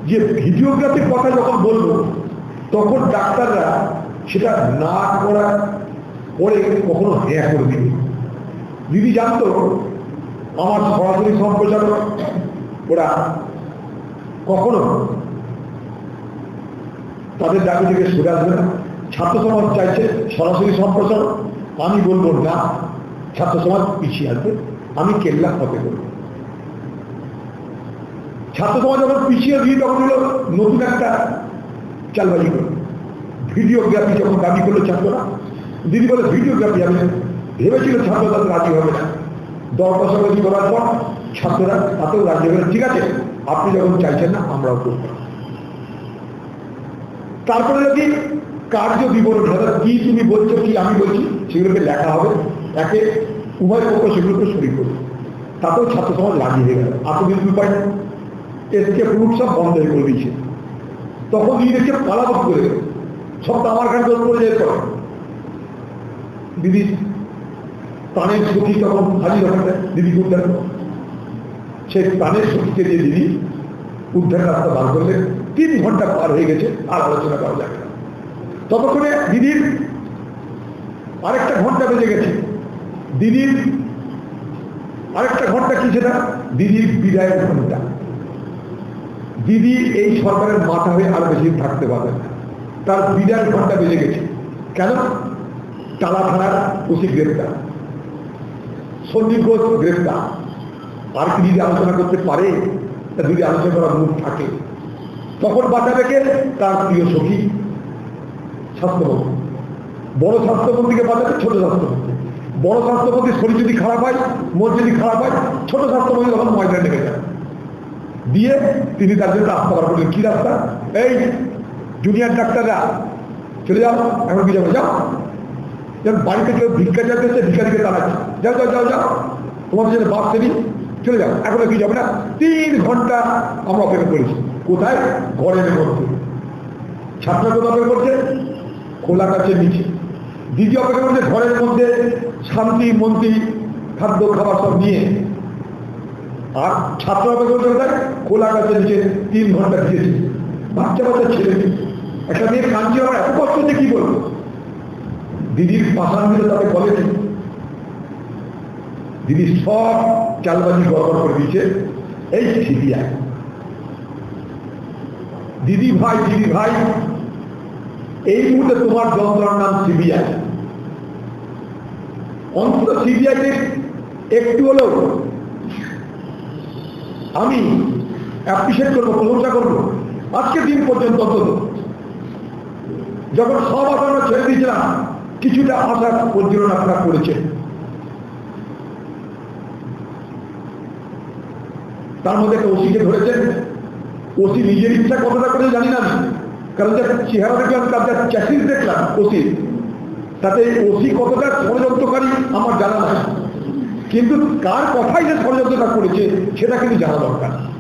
যে ভিডিওগ্রাফির কথা যখন বলবো তখন ডাক্তাররা সেটা না করা পরে কখনো হ্যাঁ করে দিবে। দিদি জানতো আমার সরাসরি সম্প্রচারক ওরা কখনো তাদের দাবি থেকে সরে আসবে না। ছাত্র সমাজ চাইছে সরাসরি সম্প্রচারক, আমি বলবো না, ছাত্র সমাজ পিছিয়ে আসবে, আমি কেল্লা হতে করব। ছাত্র সমাজ যখন পিছিয়ে দিয়ে তখন হলো নতুন একটা চালবাজি করল, ভিডিওগ্রাফি যখন দাবি করলো ছাত্ররা, দিদি বলে ভিডিওগ্রাফি আমি ভেবেছিল ছাত্র তাদের রাজি হবে না, দর কষাকষি করার পর ছাত্ররা তাতেও রাজি হবে, ঠিক আছে আপনি যখন চাইছেন না আমরাও করব। তারপরে যদি কার্য বিবরণ কি তুমি বলছো কি আমি বলছি সেগুলোকে লেখা হবে, একে উভয় পক্ষ সেগুলোকে শরীর করবে, তাতেও ছাত্র সমাজ রাজি হয়ে গেল। এতদিন উপায় এসকে প্রুফ সব বন্ধ হয়ে করে দিয়েছে। তখন দিদিকে পালাবত করে সব তো আমার কাছে করে যেতে পারে। দিদি প্রাণের সখী তখন হাজির হবে দিদিকে উদ্ধার, সেই প্রাণের সখীকে দিয়ে দিদি উদ্ধার রাস্তা বার করলেন। 3 ঘন্টা পার হয়ে গেছে, আর আলোচনা করা যাবে না। ততক্ষণে দিদির আরেকটা ঘন্টা বেজে গেছে। দিদির আরেকটা ঘন্টা কি সেটা? দিদির বিদায়ের ঘন্টা। দিদি এই সরকারের মাথা হয়ে আর বেশি থাকতে পারবে না, তার বিদায়ের ঘন্টা বেজে গেছে। কেন? টালা থানার ওসি গ্রেপ্তার, সন্দীপ ঘোষ গ্রেপ্তার। আর কি দিদি আলোচনা করতে পারে? তা দিদি আলোচনা করার মুখ থাকে। তখন বাঁচাবে কে? তার প্রিয় সখী স্বাস্থ্যমন্ত্রী। বড় স্বাস্থ্যমন্ত্রীকে বাঁচাবে ছোট স্বাস্থ্যমন্ত্রী। বড় স্বাস্থ্যমন্ত্রীর শরীর যদি খারাপ হয়, মন যদি খারাপ হয়, ছোট স্বাস্থ্যমন্ত্রী তখন ময়দানে লেগে যায়। দিয়ে তিনি তার জন্য রাস্তা বার করলেন। কি রাস্তা? এই জুনিয়র ডাক্তাররা চলে যাও, এখন কি যাবো, যাও। যেমন বাড়িতে কেউ ভিক্ষা চাইতে ভিক্ষারিকে তাড়াচ্ছে, যাও যাও যাও যাও, তোমার জন্য বাস শ্রেণী চলে যাও, এখন কি যাবে না। 3 ঘন্টা আমরা অপেক্ষা করেছি। কোথায়? ঘরের মধ্যে। ছাত্র কোথাও অপেক্ষা করছে? খোলা কাছের নিচে। দিদি অপেক্ষা করছে ঘরের মধ্যে, শান্তি মন্ত্রী খাদ্য খাবার সব নিয়ে। আর ছাত্র অপেক্ষা করছে কোথায়? খোলা কাছের নিচে। 3 ঘন্টা দিয়েছে। বাচ্চা বাচ্চা ছেলে, একটা মেয়ে কাঁদছে, আমার এত কষ্ট হচ্ছে কি বলবো। দিদির পাশান দিলে তাকে বলেনি, দিদি সব চালবাজি গড়বড় করে দিয়েছে এই সিবিআই। দিদি ভাই এই মুহূর্তে তোমার যন্ত্রণার নাম সিবিআই। অন্তত সিবিআইকে একটু হলেও আমি অ্যাপ্রিসিয়েট করবো, প্রশংসা করবো। আজকে দিন পর্যন্ত অন্তত যখন সব আশা আমরা ছেড়ে দিয়েছিলাম, কিছুটা আশা পরিচালনা আপনারা করেছে। তার মধ্যে একটা ওসিকে ধরেছেন। ওসি নিজের ইচ্ছা কতটা করে জানি না, কারণ যে চেহারা দেখলাম, তার যা চ্যাসিস দেখলাম ওসি, তাতে ওসি কতটা ষড়যন্ত্রকারী আমার জানা নাই, কিন্তু কার কথাই যে ষড়যন্ত্রটা করেছে সেটা কিন্তু জানা দরকার।